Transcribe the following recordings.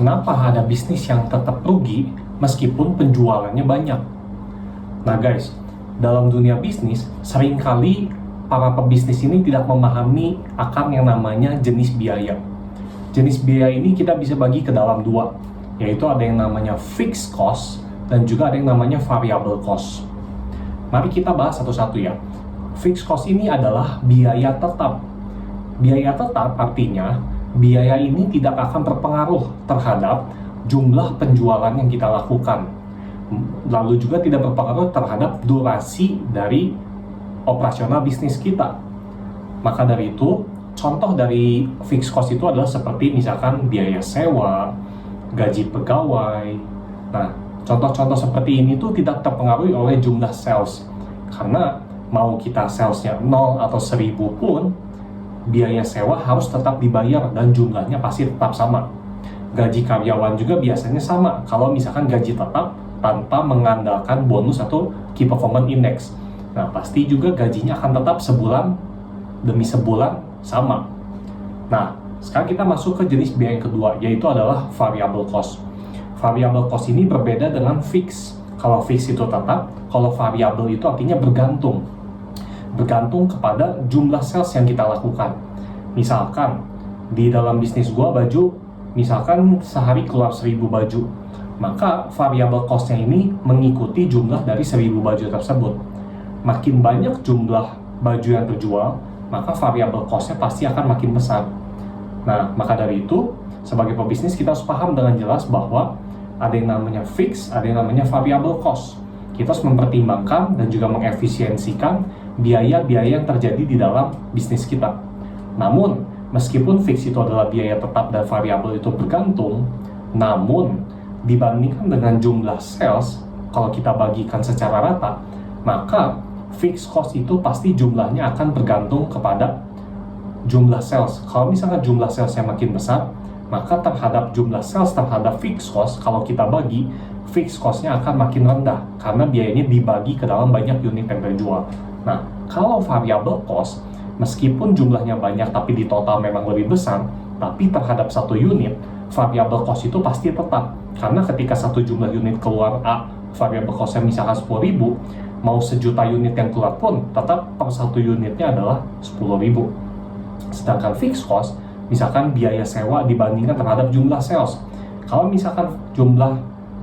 kenapa ada bisnis yang tetap rugi meskipun penjualannya banyak? Nah guys, dalam dunia bisnis, seringkali para pebisnis ini tidak memahami akan yang namanya jenis biaya. Jenis biaya ini kita bisa bagi ke dalam dua, yaitu ada yang namanya fixed cost dan juga ada yang namanya variable cost. Mari kita bahas satu-satu ya. Fixed cost ini adalah biaya tetap. Biaya tetap artinya biaya ini tidak akan berpengaruh terhadap jumlah penjualan yang kita lakukan. Lalu juga tidak berpengaruh terhadap durasi dari operasional bisnis kita. Maka dari itu, contoh dari fixed cost itu adalah seperti misalkan biaya sewa, gaji pegawai. Nah, contoh-contoh seperti ini tuh tidak terpengaruhi oleh jumlah sales. Karena mau kita salesnya 0 atau 1000 pun, biaya sewa harus tetap dibayar dan jumlahnya pasti tetap sama. Gaji karyawan juga biasanya sama kalau misalkan gaji tetap tanpa mengandalkan bonus atau key performance index. Nah, pasti juga gajinya akan tetap sebulan demi sebulan sama. Nah, sekarang kita masuk ke jenis biaya yang kedua, yaitu adalah variable cost. Variable cost ini berbeda dengan fix. Kalau fix itu tetap, kalau variable itu artinya bergantung kepada jumlah sales yang kita lakukan. Misalkan di dalam bisnis gua baju, misalkan sehari keluar 1000 baju, maka variable cost-nya ini mengikuti jumlah dari 1000 baju tersebut. Makin banyak jumlah baju yang terjual, maka variable cost-nya pasti akan makin besar. Nah, maka dari itu, sebagai pebisnis kita harus paham dengan jelas bahwa ada yang namanya fix, ada yang namanya variable cost. Kita harus mempertimbangkan dan juga mengefisiensikan biaya-biaya yang terjadi di dalam bisnis kita. Namun, meskipun fix itu adalah biaya tetap dan variabel itu bergantung, namun dibandingkan dengan jumlah sales, kalau kita bagikan secara rata, maka fixed cost itu pasti jumlahnya akan bergantung kepada jumlah sales. Kalau misalnya jumlah salesnya makin besar, maka terhadap jumlah sales terhadap fixed cost, kalau kita bagi, fixed cost-nya akan makin rendah karena biayanya dibagi ke dalam banyak unit yang terjual. Nah, kalau variable cost, meskipun jumlahnya banyak tapi di total memang lebih besar, tapi terhadap satu unit, variable cost itu pasti tetap. Karena ketika satu jumlah unit keluar A, variable cost-nya misalkan 10.000, mau sejuta unit yang keluar pun, tetap per satu unitnya adalah 10.000. Sedangkan fixed cost, misalkan biaya sewa dibandingkan terhadap jumlah sales. Kalau misalkan jumlah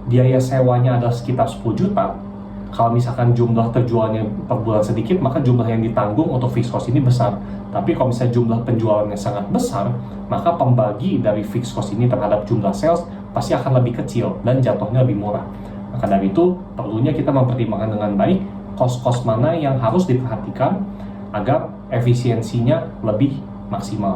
biaya sewanya adalah sekitar 10 juta, kalau misalkan jumlah terjualnya per bulan sedikit, maka jumlah yang ditanggung untuk fixed cost ini besar. Tapi kalau misalnya jumlah penjualannya sangat besar, maka pembagi dari fixed cost ini terhadap jumlah sales pasti akan lebih kecil dan jatuhnya lebih murah. Maka dari itu, perlunya kita mempertimbangkan dengan baik cost-cost mana yang harus diperhatikan agar efisiensinya lebih maksimal.